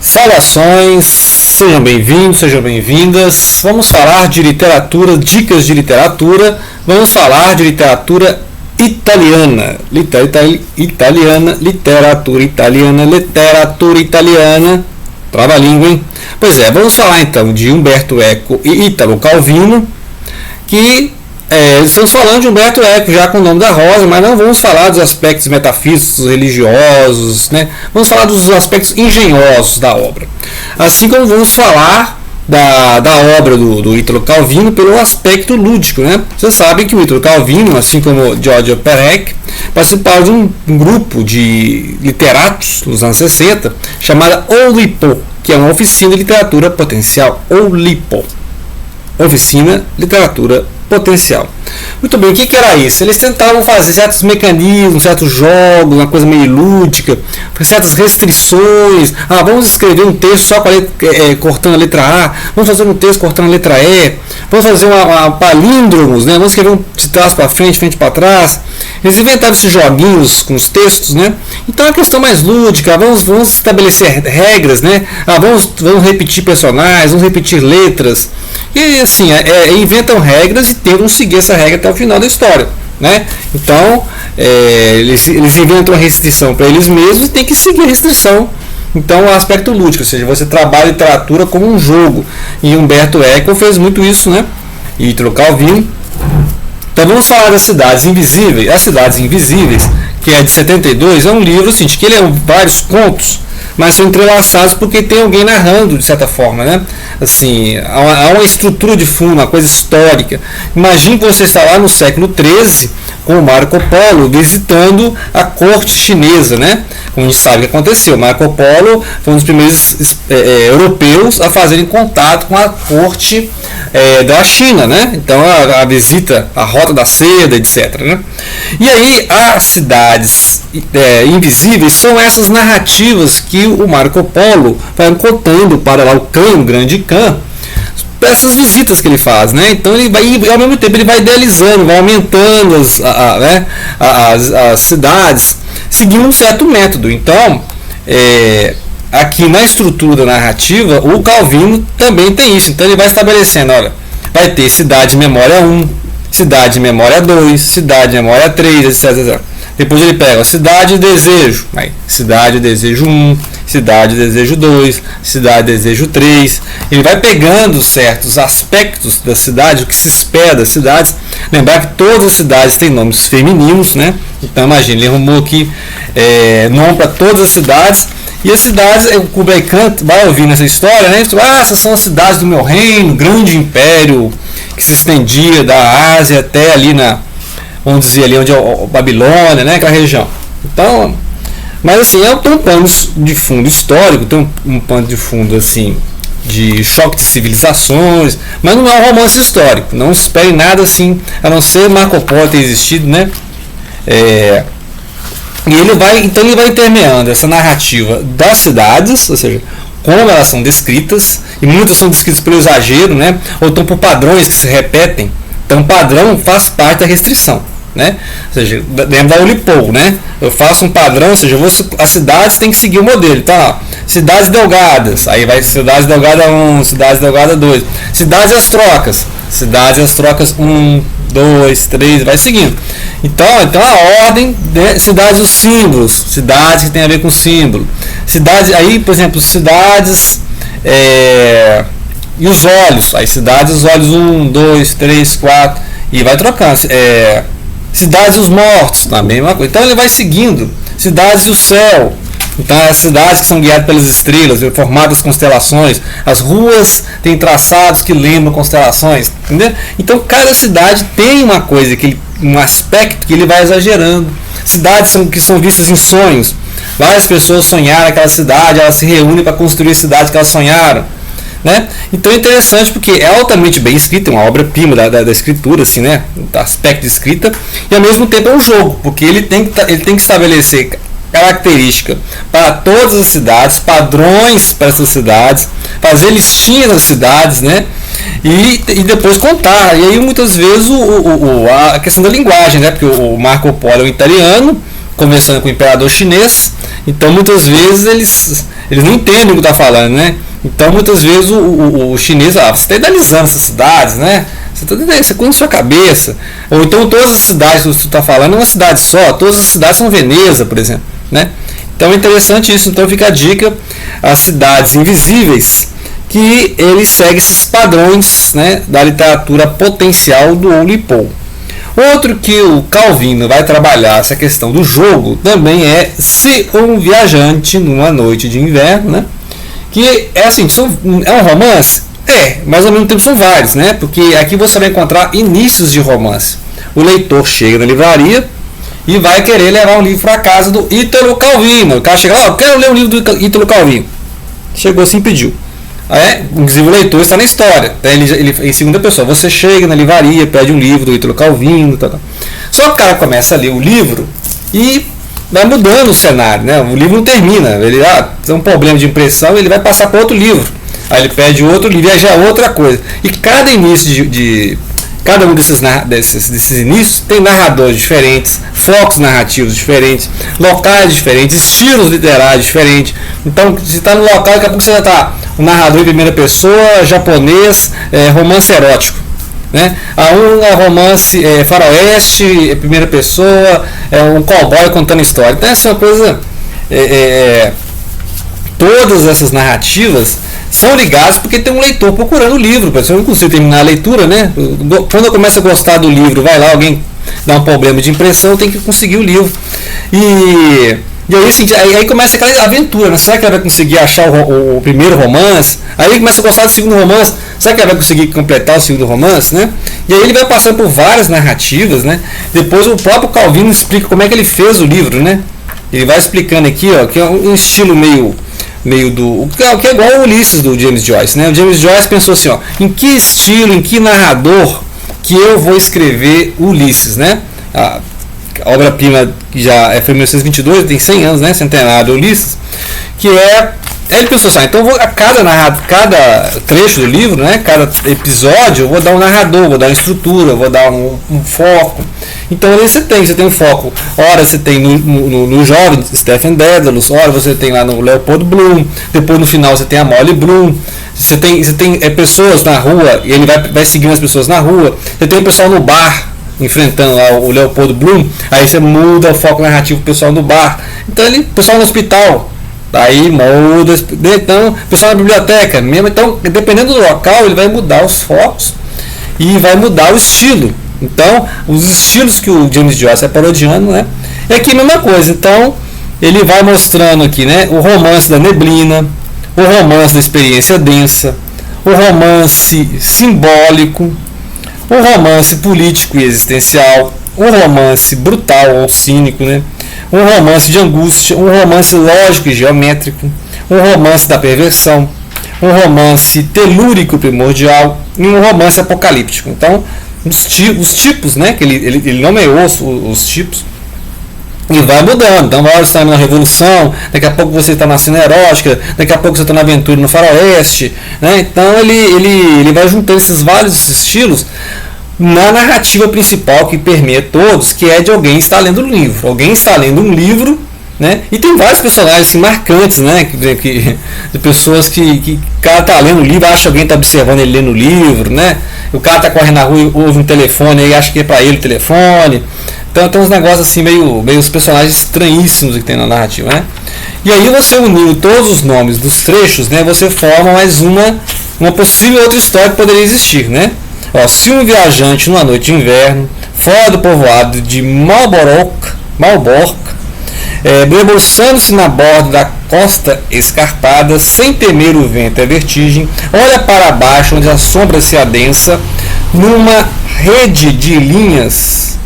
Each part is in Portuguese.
Saudações, sejam bem-vindos, sejam bem-vindas. Vamos falar de literatura, dicas de literatura. Vamos falar de literatura italiana. Literatura italiana. Trava a língua, hein? Pois é, vamos falar então de Umberto Eco e Italo Calvino, que estamos falando de Umberto Eco já com o nome da Rosa, mas não vamos falar dos aspectos metafísicos, religiosos, né? Vamos falar dos aspectos engenhosos da obra. Assim como vamos falar da obra do Italo Calvino pelo aspecto lúdico, né? Vocês sabem que o Italo Calvino, assim como Giorgio Perec, participaram de um grupo de literatos nos anos 60 chamada Oulipo, que é uma oficina de literatura potencial. Oulipo, oficina literatura potencial. Muito bem, o que era isso? Eles tentavam fazer certos mecanismos, certos jogos, uma coisa meio lúdica, certas restrições. Vamos escrever um texto só cortando a letra A, vamos fazer um texto cortando a letra E, vamos fazer uma palíndromos, né? Vamos escrever de trás para frente, frente para trás. Eles inventaram esses joguinhos com os textos, né? Então é uma questão mais lúdica, vamos estabelecer regras, né? Vamos repetir personagens, vamos repetir letras. E assim, inventam regras e tentam seguir essa regra até o final da história, né? Então, eles inventam a restrição para eles mesmos e tem que seguir a restrição. Então, o aspecto lúdico, ou seja, você trabalha a literatura como um jogo. E Umberto Eco fez muito isso, né? E Italo Calvino. Então, vamos falar das Cidades Invisíveis. As Cidades Invisíveis, que é de 72, é um livro assim, que ele é vários contos, mas são entrelaçados porque tem alguém narrando, de certa forma, né? Assim, há uma estrutura de fundo, uma coisa histórica. Imagine que você está lá no século XIII com o Marco Polo visitando a corte chinesa, né? Como a gente sabe o que aconteceu, Marco Polo foi um dos primeiros europeus a fazerem contato com a corte da China, né? Então a visita, a Rota da Seda, etc, né? E aí as Cidades Invisíveis são essas narrativas que o Marco Polo vai contando para lá o Khan, o grande Khan, essas visitas que ele faz, né? Então ele vai, ao mesmo tempo ele vai idealizando, vai aumentando as cidades, seguindo um certo método. Então, aqui na estrutura da narrativa, o Calvino também tem isso. Então ele vai estabelecendo, olha, vai ter cidade de memória 1, cidade de memória 2, cidade de memória 3, etc. Depois ele pega a cidade de desejo, cidade de desejo 1, cidade de desejo 2, cidade de desejo 3. Ele vai pegando certos aspectos da cidade, o que se espera das cidades. Lembrar que todas as cidades têm nomes femininos, né? Então imagine, ele arrumou aqui nome para todas as cidades. E as cidades, o Kublai Khan vai ouvindo essa história, né? Essas são as cidades do meu reino, grande império que se estendia da Ásia até ali vamos dizer ali onde é a Babilônia, né? Aquela região. Então, mas assim, tem um pano de fundo histórico, tem um pano de fundo assim de choque de civilizações, mas não é um romance histórico. Não espere nada assim, a não ser Marco Polo ter existido, né? E ele vai intermeando essa narrativa das cidades, ou seja, como elas são descritas, e muitas são descritas pelo exagero, né? Ou então por padrões que se repetem. Então, padrão faz parte da restrição, né? Ou seja, lembra da Oulipo, né? Eu faço um padrão, ou seja, as cidades têm que seguir o modelo. Então, cidades delgadas, aí vai cidades delgada 1, cidades delgada 2, cidades e as trocas 1, 2, 3, vai seguindo. Então a ordem, né? Cidades os símbolos, cidades que tem a ver com símbolo, cidades, aí por exemplo, cidades e os olhos, aí cidades os olhos 1, 2, 3, 4 e vai trocando. Cidades e os mortos, também uma coisa. Então ele vai seguindo. Cidades e o céu. Então as cidades que são guiadas pelas estrelas, formadas constelações. As ruas têm traçados que lembram constelações, entendeu? Então cada cidade tem uma coisa, um aspecto que ele vai exagerando. Cidades que são vistas em sonhos. Várias pessoas sonharam aquela cidade, elas se reúnem para construir a cidade que elas sonharam, né? Então é interessante porque é altamente bem escrita, é uma obra-prima da escritura, assim, né? Do aspecto de escrita, e ao mesmo tempo é um jogo, porque ele tem que estabelecer característica para todas as cidades, padrões para essas cidades, fazer listinha das cidades, né? E depois contar. E aí muitas vezes a questão da linguagem, né? Porque o Marco Polo é um italiano, conversando com o imperador chinês, Então muitas vezes eles não entendem o que está falando, né? Então muitas vezes o chinês, você está idealizando essas cidades, né? Você põe na sua cabeça. Ou então todas as cidades que você está falando é uma cidade só, todas as cidades são Veneza, por exemplo, né? Então é interessante isso. Então fica a dica, as cidades invisíveis, que ele segue esses padrões, né, da literatura potencial do Oulipo. Outro que o Calvino vai trabalhar essa questão do jogo também é Se um Viajante numa Noite de Inverno, né? Que é assim, é um romance? Mas ao mesmo tempo são vários, né? Porque aqui você vai encontrar inícios de romance. O leitor chega na livraria e vai querer levar um livro para casa do Ítalo Calvino. O cara chega lá, eu quero ler um livro do Ítalo Calvino. Chegou assim e pediu. Inclusive o leitor está na história, ele em segunda pessoa. Você chega na livraria, pede um livro do Ítalo Calvino, tal. Só que o cara começa a ler o livro e vai mudando o cenário, né? O livro não termina, ele tem um problema de impressão, ele vai passar para outro livro, aí ele pede outro livro e já é outra coisa. E cada início cada um desses inícios tem narradores diferentes, focos narrativos diferentes, locais diferentes, estilos literários diferentes. Então, se está no local, daqui a pouco você já está um narrador em primeira pessoa, japonês, romance erótico, né? Romance faroeste, primeira pessoa, um cowboy contando história. Então, essa é uma coisa. Todas essas narrativas são ligadas porque tem um leitor procurando o livro. Eu não consigo terminar a leitura, né? Quando eu começo a gostar do livro, vai lá, alguém dá um problema de impressão, eu tenho que conseguir o livro. E aí, assim, aí começa aquela aventura, né? Será que ela vai conseguir achar o primeiro romance? Aí ele começa a gostar do segundo romance. Será que ela vai conseguir completar o segundo romance, né? E aí ele vai passando por várias narrativas, né? Depois o próprio Calvino explica como é que ele fez o livro, né? Ele vai explicando aqui, que é um estilo meio do que é igual o Ulisses do James Joyce, né? O James Joyce pensou assim, em que estilo, em que narrador que eu vou escrever Ulisses, né? A obra-prima que já foi em 1922, tem 100 anos, né? Centenário do Ulisses, que ele pensou assim, então cada trecho do livro, né? Cada episódio, eu vou dar um narrador, vou dar uma estrutura, vou dar um foco. Então aí você tem um foco, ora você tem no jovem Stephen Dedalus, ora você tem lá no Leopold Bloom, depois no final você tem a Molly Bloom, você tem pessoas na rua, e ele vai seguindo as pessoas na rua, você tem o pessoal no bar, enfrentando lá o Leopold Bloom, aí você muda o foco narrativo pro pessoal no bar, então o pessoal no hospital, aí muda, então o pessoal na biblioteca mesmo, então dependendo do local ele vai mudar os focos e vai mudar o estilo. Então, os estilos que o James Joyce é parodiando, né? É aqui a mesma coisa. Então, ele vai mostrando aqui, né? O romance da neblina, o romance da experiência densa, o romance simbólico, o romance político e existencial, o romance brutal ou cínico, né? Um romance de angústia, um romance lógico e geométrico, um romance da perversão, um romance telúrico primordial e um romance apocalíptico. Então, os tipos, né, que ele nomeou os tipos e vai mudando. Então, uma hora você está na revolução, daqui a pouco você está na cena erótica, daqui a pouco você está na aventura no faroeste, né? Então ele vai juntando esses vários estilos na narrativa principal que permeia todos, que é de alguém estar lendo um livro. Alguém está lendo um livro, né? E tem vários personagens assim, marcantes, né? De pessoas que o cara está lendo o livro, acha que alguém está observando ele lendo o livro, né? O cara está correndo na rua e ouve um telefone e acha que é para ele o telefone. Então tem uns negócios assim meio os personagens estranhíssimos que tem na narrativa, né? E aí você unindo todos os nomes dos trechos, né? Você forma mais uma possível outra história que poderia existir, né? Se um viajante numa noite de inverno, fora do povoado de Malbork, debruçando-se na borda da costa escarpada, sem temer o vento e a vertigem, olha para baixo onde a sombra se adensa, numa rede de linhas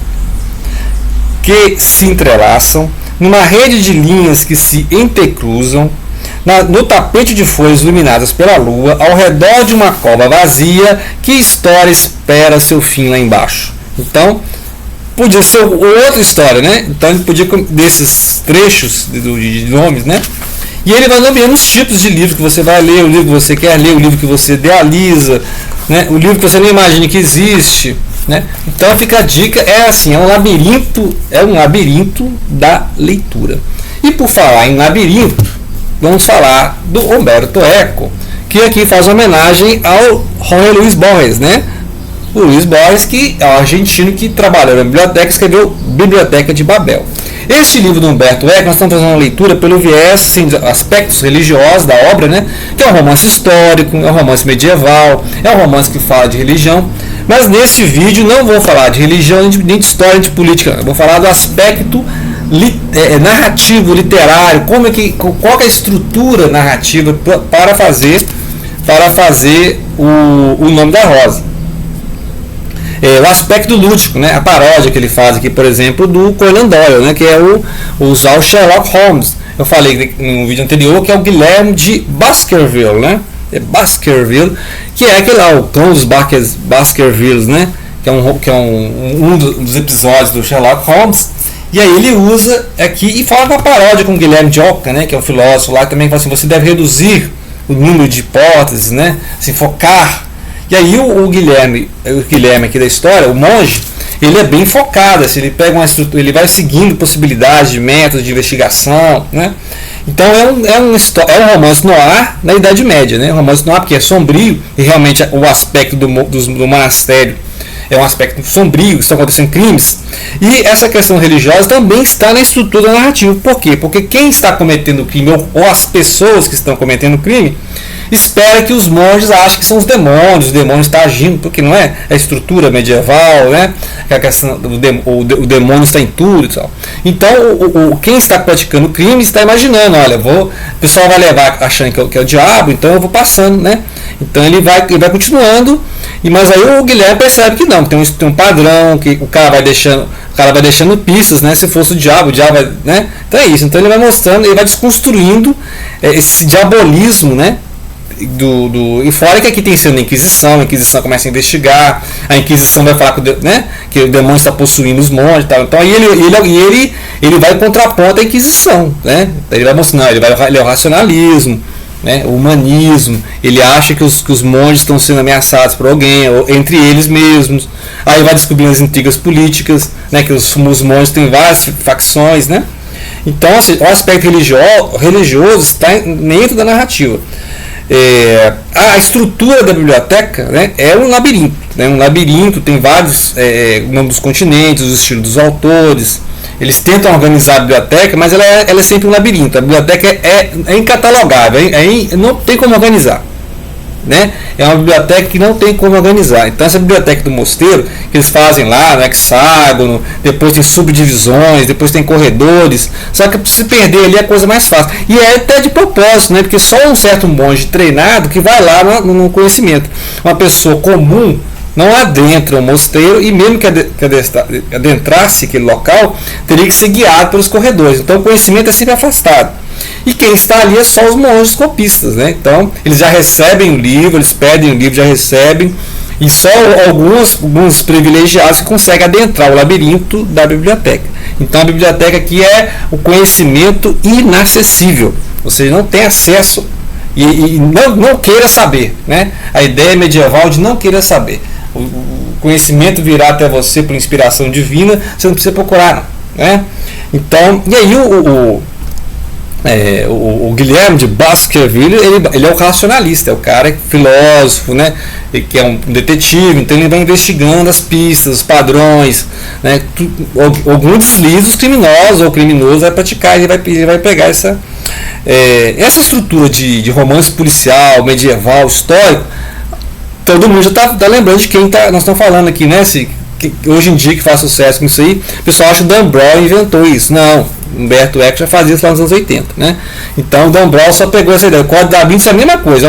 que se entrelaçam, numa rede de linhas que se entrecruzam, no tapete de folhas iluminadas pela lua, ao redor de uma cova vazia, que história espera seu fim lá embaixo? Então, podia ser outra história, né? Então ele podia, desses trechos de nomes, né? E ele vai nomeando os tipos de livro que você vai ler, o livro que você quer ler, o livro que você idealiza, né? O livro que você nem imagina que existe, né? Então fica a dica, é um labirinto da leitura. E por falar em labirinto, vamos falar do Humberto Eco, que aqui faz homenagem ao Jorge Luis Borges, né? O Luis Borges, que é um argentino que trabalhou na biblioteca e escreveu Biblioteca de Babel. Este livro do Humberto Eco, nós estamos fazendo uma leitura pelo viés, assim, aspectos religiosos da obra, né? Que é um romance histórico, é um romance medieval, é um romance que fala de religião. Mas neste vídeo não vou falar de religião, nem de história, nem de política. Eu vou falar do aspecto narrativo, literário, qual é a estrutura narrativa para fazer o Nome da Rosa. O aspecto lúdico, né? A paródia que ele faz aqui, por exemplo, do Conan Doyle, né? Que é usar o Sherlock Holmes. Eu falei no vídeo anterior que é o Guilherme de Baskerville, né? Baskerville, que é aquele lá, o cão dos Baskervilles, né? Que é um dos episódios do Sherlock Holmes. E aí ele usa aqui e fala uma paródia com o Guilherme de Ockham, né? Que é um filósofo lá, que também fala assim, você deve reduzir o número de hipóteses, né? Assim, focar. E aí o Guilherme aqui da história, o monge, ele é bem focado, assim, ele pega uma estrutura, ele vai seguindo possibilidades de métodos de investigação, né? Então é um romance noir na Idade Média, né? Um romance noir porque é sombrio e realmente o aspecto do monastério é um aspecto sombrio, estão acontecendo crimes. E essa questão religiosa também está na estrutura narrativa. Por quê? Porque quem está cometendo o crime, ou as pessoas que estão cometendo o crime, espera que os monges achem que são os demônios estão agindo, porque não é a estrutura medieval, né? A questão o demônio está em tudo e tal. Então, quem está praticando o crime está imaginando, olha, o pessoal vai levar achando que é o diabo, então eu vou passando, né? Então ele vai continuando, mas aí o Guilherme percebe que não, tem um padrão, que o cara vai deixando pistas, né? Se fosse o diabo vai, né? Então é isso. Então ele vai mostrando, ele vai desconstruindo esse diabolismo, né? E fora que aqui tem sendo a Inquisição começa a investigar, a Inquisição vai falar que o demônio está possuindo os monges e tal. Então aí ele vai contraponto à Inquisição, né? Ele vai mostrando, ele é o racionalismo, né? O humanismo, ele acha que os monges estão sendo ameaçados por alguém, ou entre eles mesmos. Aí vai descobrindo as intrigas políticas, né? Que os monges têm várias facções, né? Então assim, o aspecto religioso está dentro da narrativa. A estrutura da biblioteca, né, é um labirinto, né? Um labirinto tem vários o nome dos continentes, o estilo dos autores. Eles tentam organizar a biblioteca, mas ela é sempre um labirinto. A biblioteca é incatalogável, não tem como organizar, né? É uma biblioteca que não tem como organizar. Então essa biblioteca do mosteiro que eles fazem lá no hexágono, depois tem subdivisões, depois tem corredores, só que para se perder ali é a coisa mais fácil, e é até de propósito, né? Porque só um certo monge treinado que vai lá no conhecimento. Uma pessoa comum não adentra o mosteiro, e mesmo que adentrasse aquele local, teria que ser guiado pelos corredores. Então o conhecimento é sempre afastado. E quem está ali é só os monges copistas, né? Então eles já recebem o livro, eles pedem o livro, já recebem, e só alguns privilegiados que conseguem adentrar o labirinto da biblioteca. Então a biblioteca aqui é o conhecimento inacessível, você não tem acesso e não queira saber, né? A ideia medieval de não queira saber. O conhecimento virá até você por inspiração divina, você não precisa procurar, né? Então, e aí o Guilherme de Baskerville, ele é o racionalista, é o cara filósofo, né? Que é um detetive, então ele vai investigando as pistas, os padrões, né? Alguns deslizes criminosos ou criminoso vai praticar, ele vai pegar essa estrutura de romance policial, medieval, histórico. Todo mundo já está lembrando de quem nós estamos falando aqui, né? Hoje em dia que faz sucesso com isso aí, o pessoal acha que o Dan Brown inventou isso. Não, Humberto Eco já fazia isso lá nos anos 80, né? Então o Dan Brown só pegou essa ideia. O Código da Vinci é a mesma coisa,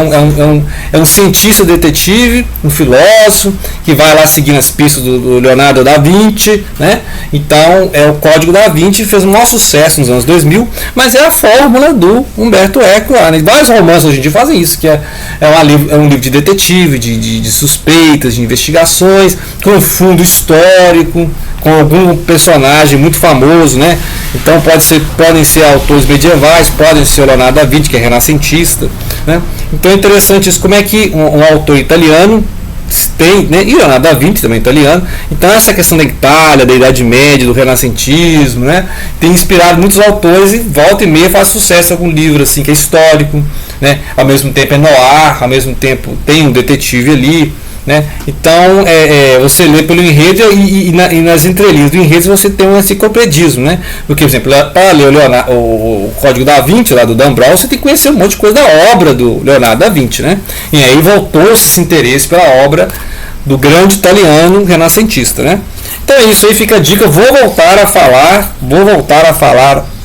é um cientista detetive, um filósofo que vai lá seguindo as pistas do Leonardo da Vinci, né? Então o Código da Vinci fez um maior sucesso nos anos 2000, mas é a fórmula do Humberto Eco lá, né? Vários romances hoje em dia fazem isso, que é um livro de detetive, de suspeitas, de investigações, com fundo histórico, com algum personagem muito famoso, né? Então podem ser autores medievais, podem ser o Leonardo da Vinci, que é renascentista, né? Então é interessante isso, como é que um autor italiano tem, né? E Leonardo da Vinci também italiano. Então essa questão da Itália, da Idade Média, do renascentismo, né? Tem inspirado muitos autores e volta e meia faz sucesso algum livro assim que é histórico, né? Ao mesmo tempo é noir, ao mesmo tempo tem um detetive ali, né? Então você lê pelo enredo e nas entrelinhas do enredo você tem um enciclopedismo, né? Porque, por exemplo, para ler o Código da Vinci lá do Dan Brown, você tem que conhecer um monte de coisa da obra do Leonardo da Vinci, né? E aí voltou-se esse interesse pela obra do grande italiano renascentista, né? Então é isso aí, fica a dica. Vou voltar a falar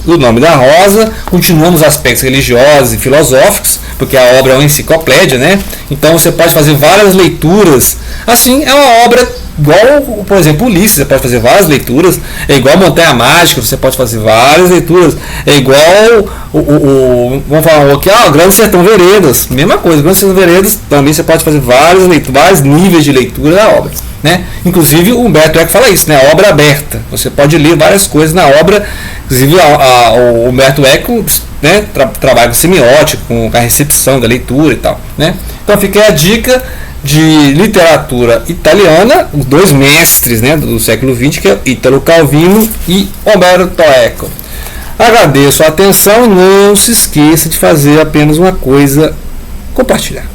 do Nome da Rosa, continuando os aspectos religiosos e filosóficos, porque a obra é uma enciclopédia, né? Então você pode fazer várias leituras. Assim, é uma obra igual, por exemplo, Ulisses, você pode fazer várias leituras. É igual Montanha Mágica, você pode fazer várias leituras. É igual vamos falar aqui, o Grande Sertão Veredas, mesma coisa. Grande Sertão Veredas também você pode fazer vários níveis de leitura da obra, né? Inclusive o Humberto Eco fala isso, né? A obra aberta. Você pode ler várias coisas na obra. Inclusive o Humberto Eco, né, trabalha com semiótica, com a recepção da leitura e tal, né? Então fica aí a dica de literatura italiana, os dois mestres, né, do século XX, que é Italo Calvino e Umberto Eco. Agradeço a atenção, não se esqueça de fazer apenas uma coisa: compartilhar.